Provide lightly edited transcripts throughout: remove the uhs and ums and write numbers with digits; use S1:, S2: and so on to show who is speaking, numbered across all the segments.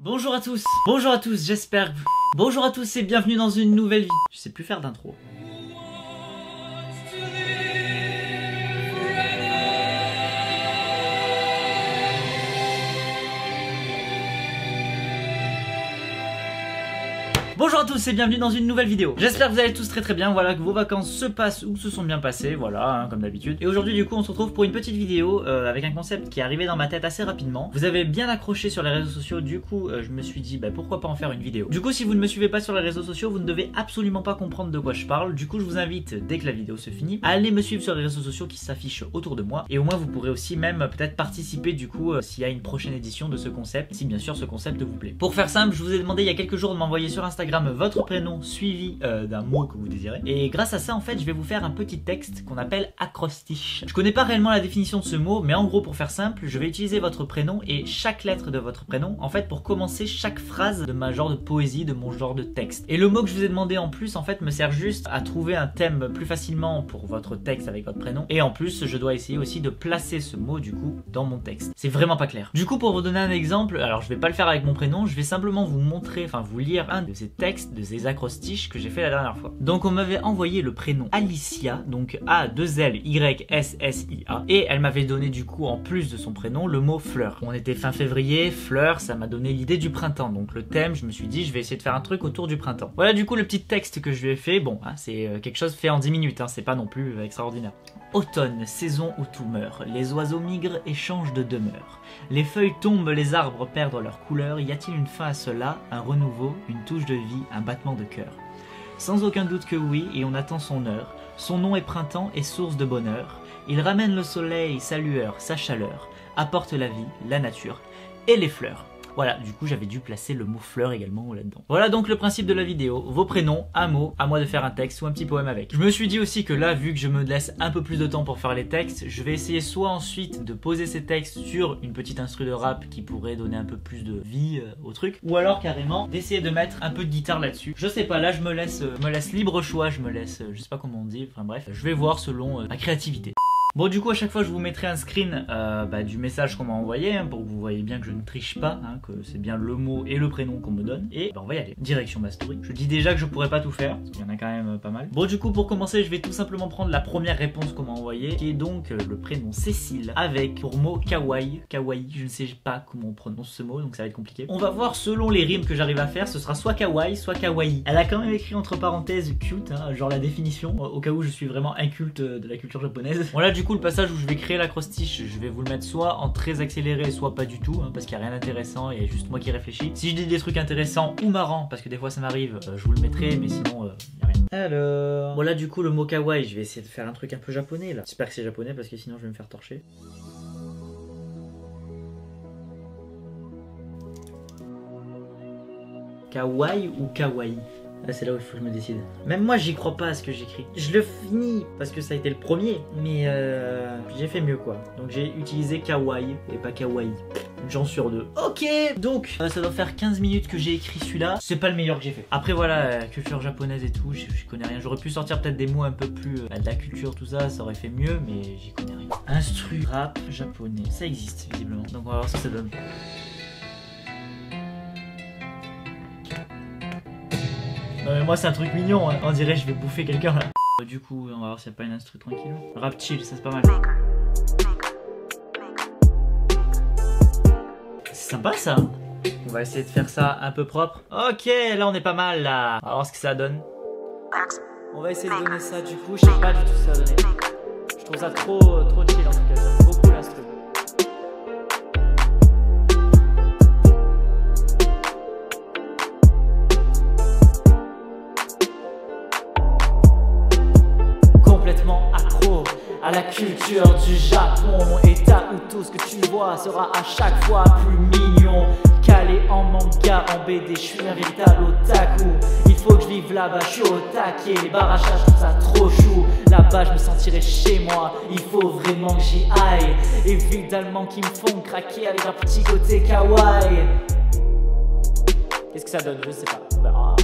S1: Bonjour à tous, j'espère que vous... Bonjour à tous et bienvenue dans une nouvelle vidéo. Je sais plus faire d'intro. Bonjour à tous et bienvenue dans une nouvelle vidéo. J'espère que vous allez tous très bien, voilà, que vos vacances se passent ou se sont bien passées, voilà, hein, comme d'habitude. Et aujourd'hui du coup on se retrouve pour une petite vidéo avec un concept qui est arrivé dans ma tête assez rapidement. Vous avez bien accroché sur les réseaux sociaux, du coup je me suis dit pourquoi pas en faire une vidéo. Du coup si vous ne me suivez pas sur les réseaux sociaux, vous ne devez absolument pas comprendre de quoi je parle. Du coup je vous invite, dès que la vidéo se finit, à aller me suivre sur les réseaux sociaux qui s'affichent autour de moi. Et au moins vous pourrez aussi même peut-être participer du coup s'il y a une prochaine édition de ce concept, si bien sûr ce concept vous plaît. Pour faire simple, je vous ai demandé il y a quelques jours de m'envoyer sur Instagram votre prénom suivi d'un mot que vous désirez, et grâce à ça en fait je vais vous faire un petit texte qu'on appelle acrostiche. Je connais pas réellement la définition de ce mot, mais en gros pour faire simple, je vais utiliser votre prénom et chaque lettre de votre prénom en fait pour commencer chaque phrase de ma genre de poésie, de mon genre de texte. Et le mot que je vous ai demandé en plus en fait me sert juste à trouver un thème plus facilement pour votre texte avec votre prénom, et en plus je dois essayer aussi de placer ce mot du coup dans mon texte. C'est vraiment pas clair. Du coup pour vous donner un exemple, alors je vais pas le faire avec mon prénom, je vais simplement vous montrer, enfin vous lire un de ces textes, de ces acrostiches que j'ai fait la dernière fois. Donc on m'avait envoyé le prénom Alicia, donc A-2-L-Y-S-S-I-A, et elle m'avait donné du coup en plus de son prénom le mot fleur. On était fin février, fleur, ça m'a donné l'idée du printemps, donc le thème, je me suis dit je vais essayer de faire un truc autour du printemps. Voilà du coup le petit texte que je lui ai fait, bon c'est quelque chose fait en 10 minutes, c'est pas non plus extraordinaire. Automne, saison où tout meurt, les oiseaux migrent et changent de demeure. Les feuilles tombent, les arbres perdent leur couleur, y a-t-il une fin à cela, un renouveau, une touche de vie, un battement de cœur? Sans aucun doute que oui, et on attend son heure. Son nom est printemps et source de bonheur. Il ramène le soleil, sa lueur, sa chaleur, apporte la vie, la nature et les fleurs. Voilà, du coup j'avais dû placer le mot fleur également là-dedans. Voilà donc le principe de la vidéo, vos prénoms, un mot, à moi de faire un texte ou un petit poème avec. Je me suis dit aussi que là, vu que je me laisse un peu plus de temps pour faire les textes, je vais essayer soit ensuite de poser ces textes sur une petite instru de rap qui pourrait donner un peu plus de vie au truc, ou alors carrément d'essayer de mettre un peu de guitare là-dessus. Je sais pas, là je me laisse libre choix, je sais pas comment on dit, enfin bref, je vais voir selon ma créativité. Bon du coup à chaque fois je vous mettrai un screen du message qu'on m'a envoyé pour que vous voyez bien que je ne triche pas, que c'est bien le mot et le prénom qu'on me donne. Et on va y aller, direction ma story. Je dis déjà que je pourrais pas tout faire, parce qu'il y en a quand même pas mal. Bon du coup pour commencer je vais tout simplement prendre la première réponse qu'on m'a envoyée, qui est donc le prénom Cécile, avec pour mot kawaii, je ne sais pas comment on prononce ce mot donc ça va être compliqué. On va voir selon les rimes que j'arrive à faire, ce sera soit kawaii, soit kawaii. Elle a quand même écrit entre parenthèses cute, genre la définition, au cas où je suis vraiment inculte de la culture japonaise. Bon là du coup le passage où je vais créer l'acrostiche, je vais vous le mettre soit en très accéléré, soit pas du tout, parce qu'il n'y a rien d'intéressant et juste moi qui réfléchis. Si je dis des trucs intéressants ou marrants, parce que des fois ça m'arrive, je vous le mettrai, mais sinon il n'y a rien. Alors, bon là du coup le mot kawaii, je vais essayer de faire un truc un peu japonais là. J'espère que c'est japonais parce que sinon je vais me faire torcher. Kawaii ou kawaii? Là c'est là où il faut que je me décide. Même moi j'y crois pas à ce que j'écris. Je le finis parce que ça a été le premier, mais j'ai fait mieux quoi. Donc j'ai utilisé kawaii et pas kawaii. Une chance sur deux. Ok, donc ça doit faire 15 minutes que j'ai écrit celui-là. C'est pas le meilleur que j'ai fait. Après voilà, culture japonaise et tout, je connais rien. J'aurais pu sortir peut-être des mots un peu plus de la culture, tout ça, ça aurait fait mieux, mais j'y connais rien. Instru rap japonais, ça existe visiblement. Donc on va voir ce que ça donne. Non mais moi c'est un truc mignon, on dirait je vais bouffer quelqu'un là. Du coup on va voir s'il n'y a pas une instru tranquille. Rap chill, ça c'est pas mal. C'est sympa ça. On va essayer de faire ça un peu propre. Ok, là on est pas mal là. On va voir ce que ça donne. On va essayer de donner ça du coup, je sais pas du tout ce que ça va donner. Je trouve ça trop chill en tout cas, j'aime beaucoup l'instru. À la culture du Japon, état où tout ce que tu vois sera à chaque fois plus mignon. Calé en manga, en BD, je suis un véritable otaku. Il faut que je vive là-bas, je suis au taquet. Les barrachages, je trouve ça trop chou. Là-bas, je me sentirai chez moi. Il faut vraiment que j'y aille. Évidemment qui me font craquer avec un petit côté kawaii. Qu'est-ce que ça donne? Je sais pas. On verra.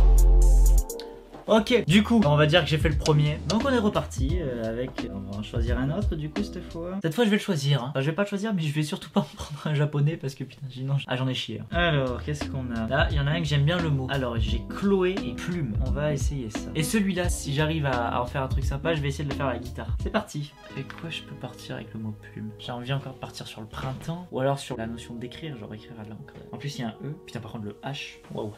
S1: Ok, du coup, on va dire que j'ai fait le premier. Donc on est reparti avec... On va en choisir un autre du coup cette fois. Cette fois je vais le choisir. Hein. Enfin, je vais pas le choisir, mais je vais surtout pas en prendre un japonais parce que putain, sinon... Ah, j'en ai chié. Hein. Alors, qu'est-ce qu'on a? Là, il y en a un que j'aime bien le mot. Alors, j'ai Chloé et Plume. On va essayer ça. Et celui-là, si j'arrive à en faire un truc sympa, je vais essayer de le faire à la guitare. C'est parti. Avec quoi je peux partir avec le mot plume? J'ai envie encore de partir sur le printemps ou alors sur la notion d'écrire, genre écrire à l'encre. En plus, il y a un E. Putain, par contre, le H. Waouh.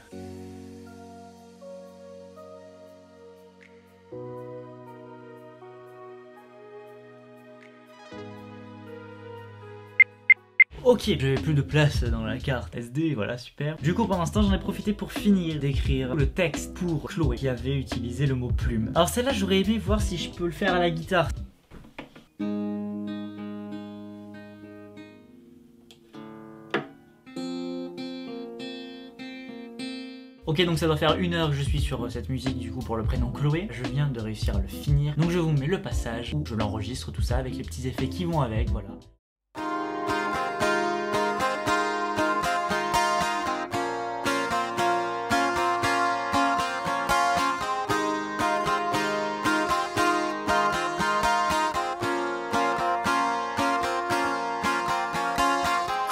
S1: Ok, j'avais plus de place dans la carte SD, voilà, super. Du coup, pendant ce temps, j'en ai profité pour finir d'écrire le texte pour Chloé, qui avait utilisé le mot plume. Alors celle-là, j'aurais aimé voir si je peux le faire à la guitare. Ok, donc ça doit faire 1 heure que je suis sur cette musique du coup pour le prénom Chloé. Je viens de réussir à le finir. Donc je vous mets le passage où je l'enregistre tout ça avec les petits effets qui vont avec, voilà.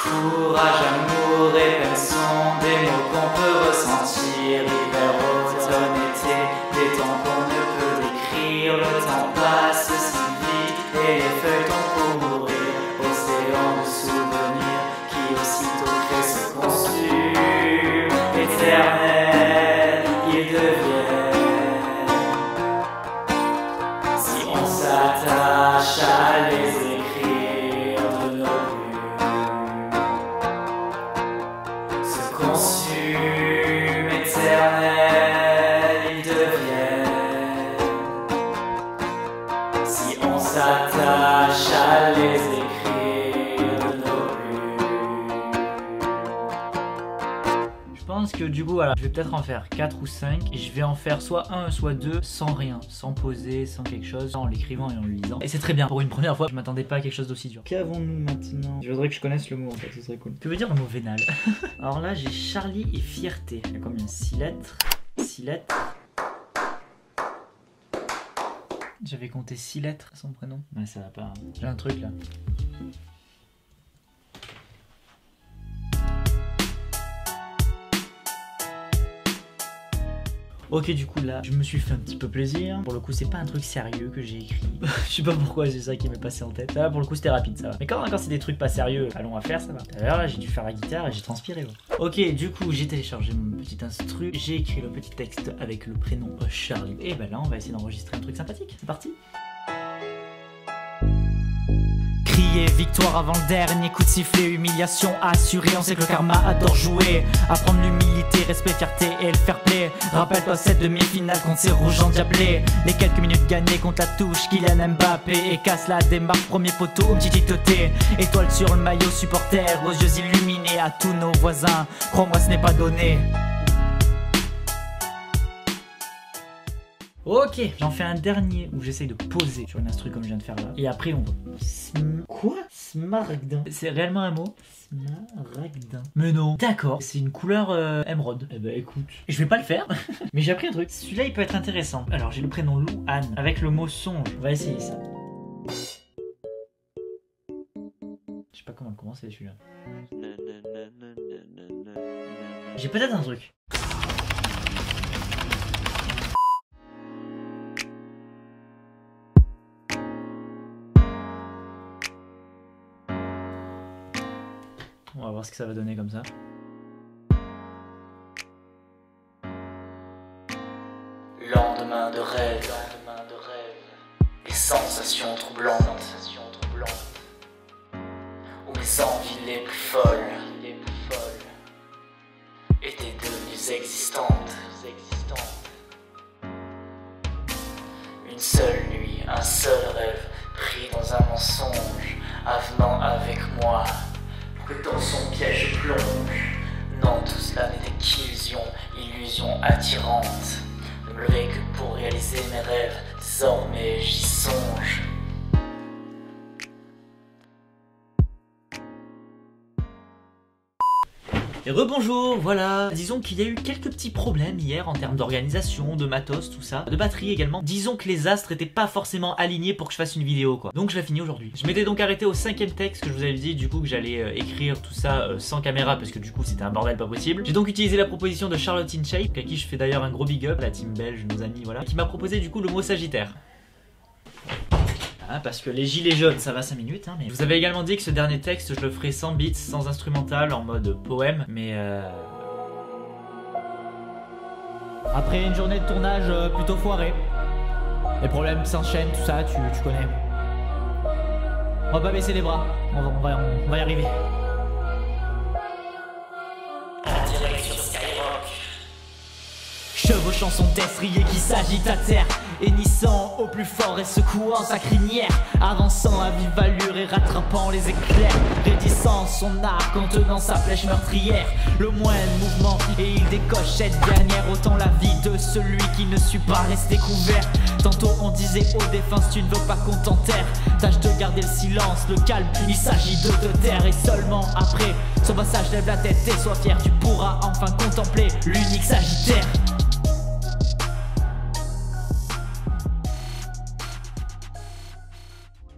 S2: Courage, amour et peine sont des mots qu'on peut ressentir. Hiver, automne, été, des temps qu'on ne peut décrire. Le temps passe si vite et les feuilles tombent pour mourir. Océan de souvenirs qui aussitôt créent se consument. Éternels, ils deviennent. Si on s'attache à les écrire de nos consume éternel, ils deviennent. Si on s'attache à les écrire de nos plumes.
S1: Je pense que du coup, voilà, je vais peut-être en faire 4 ou 5 et je vais en faire soit 1, soit 2 sans rien, sans poser, sans quelque chose, en l'écrivant et en le lisant. Et c'est très bien, pour une première fois, je m'attendais pas à quelque chose d'aussi dur. Qu'avons-nous maintenant? Je voudrais que je connaisse le mot en fait, ce serait cool. Que veut dire le mot vénal? Alors là, j'ai Charlie et fierté. Il y a combien? 6 lettres. 6 lettres. J'avais compté 6 lettres à son prénom. Ouais, ça va pas. Hein. J'ai un truc là. Ok, du coup là, je me suis fait un petit peu plaisir. Pour le coup, c'est pas un truc sérieux que j'ai écrit. Je sais pas pourquoi c'est ça qui m'est passé en tête. Ça, pour le coup, c'était rapide, ça va. Mais quand c'est des trucs pas sérieux, allons à faire, ça va. D'ailleurs, là, j'ai dû faire la guitare et j'ai transpiré. Ouais. Ok, du coup, j'ai téléchargé mon petit instru. J'ai écrit le petit texte avec le prénom Charlie. Et ben là, on va essayer d'enregistrer un truc sympathique. C'est parti. Crier victoire avant le dernier coup de sifflet, humiliation assurée, on sait que le karma adore jouer. Apprendre l'humilité, respect, fierté et le fair play. Rappelle-toi cette demi-finale contre ces rouges endiablés. Les quelques minutes gagnées contre la touche Kylian Mbappé. Et casse la démarque, premier poteau au petit titoté. Étoile sur le maillot, supporter, aux yeux illuminés à tous nos voisins. Crois-moi, ce n'est pas donné. Ok, j'en fais un dernier où j'essaye de poser sur une instru comme je viens de faire là. Et après on va... Quoi? Smaragdin. C'est réellement un mot? Smaragdin. Mais non. D'accord, c'est une couleur émeraude. Eh ben écoute, je vais pas le faire. Mais j'ai appris un truc. Celui-là il peut être intéressant. Alors j'ai le prénom Lou Anne avec le mot songe. On va essayer ça. Je sais pas comment le commencer celui-là. J'ai peut-être un truc. On va voir ce que ça va donner comme ça.
S2: Lendemain de rêve, les sensations troublantes, où mes envies les plus folles étaient devenues existantes. Une seule nuit, un seul rêve, pris dans un mensonge, avenant avec moi. Que dans son piège je plonge. Non, tout cela n'était qu'illusion, illusion attirante. Ne me lever que pour réaliser mes rêves, désormais j'y songe.
S1: Et rebonjour, voilà. Disons qu'il y a eu quelques petits problèmes hier en termes d'organisation, de matos, tout ça, de batterie également. Disons que les astres étaient pas forcément alignés pour que je fasse une vidéo quoi. Donc je la finis aujourd'hui. Je m'étais donc arrêté au 5e texte que je vous avais dit du coup que j'allais écrire tout ça sans caméra parce que du coup c'était un bordel pas possible. J'ai donc utilisé la proposition de Charlotte InShape, à qui je fais d'ailleurs un gros big up, la team belge, nos amis, voilà, qui m'a proposé du coup le mot Sagittaire. Ah, parce que les gilets jaunes ça va 5 minutes hein, mais je vous avais également dit que ce dernier texte je le ferai sans beats, sans instrumental, en mode poème, mais
S3: Après une journée de tournage plutôt foirée, les problèmes s'enchaînent, tout ça, tu connais. On va pas baisser les bras, on va y arriver. Chevauchant son destrier qui s'agite à terre, hennissant au plus fort et secouant sa crinière, avançant à vive allure et rattrapant les éclairs, raidissant son arc en tenant sa flèche meurtrière. Le moindre mouvement et il décoche cette dernière, autant la vie de celui qui ne suit pas rester couvert. Tantôt on disait aux défunts tu ne veux pas qu'on t'enterre, tâche de garder le silence, le calme, il s'agit de te taire. Et seulement après son passage lève la tête et sois fier, tu pourras enfin contempler l'unique Sagittaire.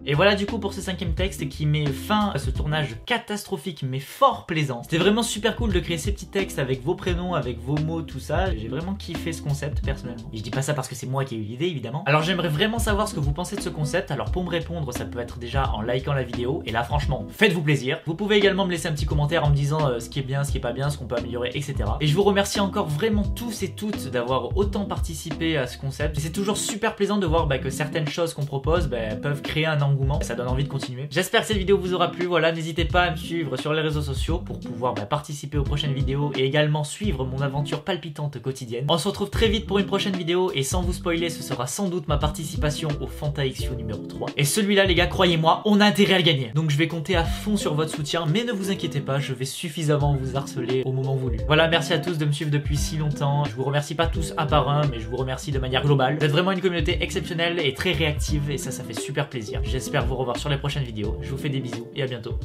S1: Et voilà du coup pour ce 5e texte qui met fin à ce tournage catastrophique mais fort plaisant. C'était vraiment super cool de créer ces petits textes avec vos prénoms, avec vos mots, tout ça. J'ai vraiment kiffé ce concept personnellement. Et je dis pas ça parce que c'est moi qui ai eu l'idée évidemment. Alors j'aimerais vraiment savoir ce que vous pensez de ce concept. Alors pour me répondre ça peut être déjà en likant la vidéo. Et là franchement faites-vous plaisir. Vous pouvez également me laisser un petit commentaire en me disant ce qui est bien, ce qui est pas bien, ce qu'on peut améliorer, etc. Et je vous remercie encore vraiment tous et toutes d'avoir autant participé à ce concept. Et c'est toujours super plaisant de voir que certaines choses qu'on propose peuvent créer un engouement. Ça donne envie de continuer. J'espère que cette vidéo vous aura plu. Voilà, n'hésitez pas à me suivre sur les réseaux sociaux pour pouvoir participer aux prochaines vidéos et également suivre mon aventure palpitante quotidienne. On se retrouve très vite pour une prochaine vidéo et sans vous spoiler, ce sera sans doute ma participation au Fanta XO numéro 3. Et celui-là les gars, croyez-moi, on a intérêt à le gagner. Donc je vais compter à fond sur votre soutien, mais ne vous inquiétez pas, je vais suffisamment vous harceler au moment voulu. Voilà, merci à tous de me suivre depuis si longtemps. Je vous remercie pas tous un par un, mais je vous remercie de manière globale. Vous êtes vraiment une communauté exceptionnelle et très réactive et ça fait super plaisir. J'espère vous revoir sur les prochaines vidéos. Je vous fais des bisous et à bientôt.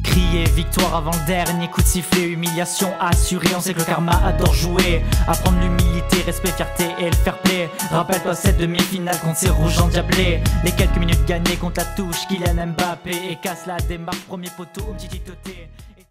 S3: Crier victoire avant le dernier coup de sifflet, humiliation assurée, on sait que le karma adore jouer. Apprendre l'humilité, respect, fierté et le fair play. Rappelle-toi cette demi-finale contre ces rouges endiablés. Les quelques minutes gagnées contre la touche Kylian Mbappé et casse la démarque, premier poteau au petit titoté.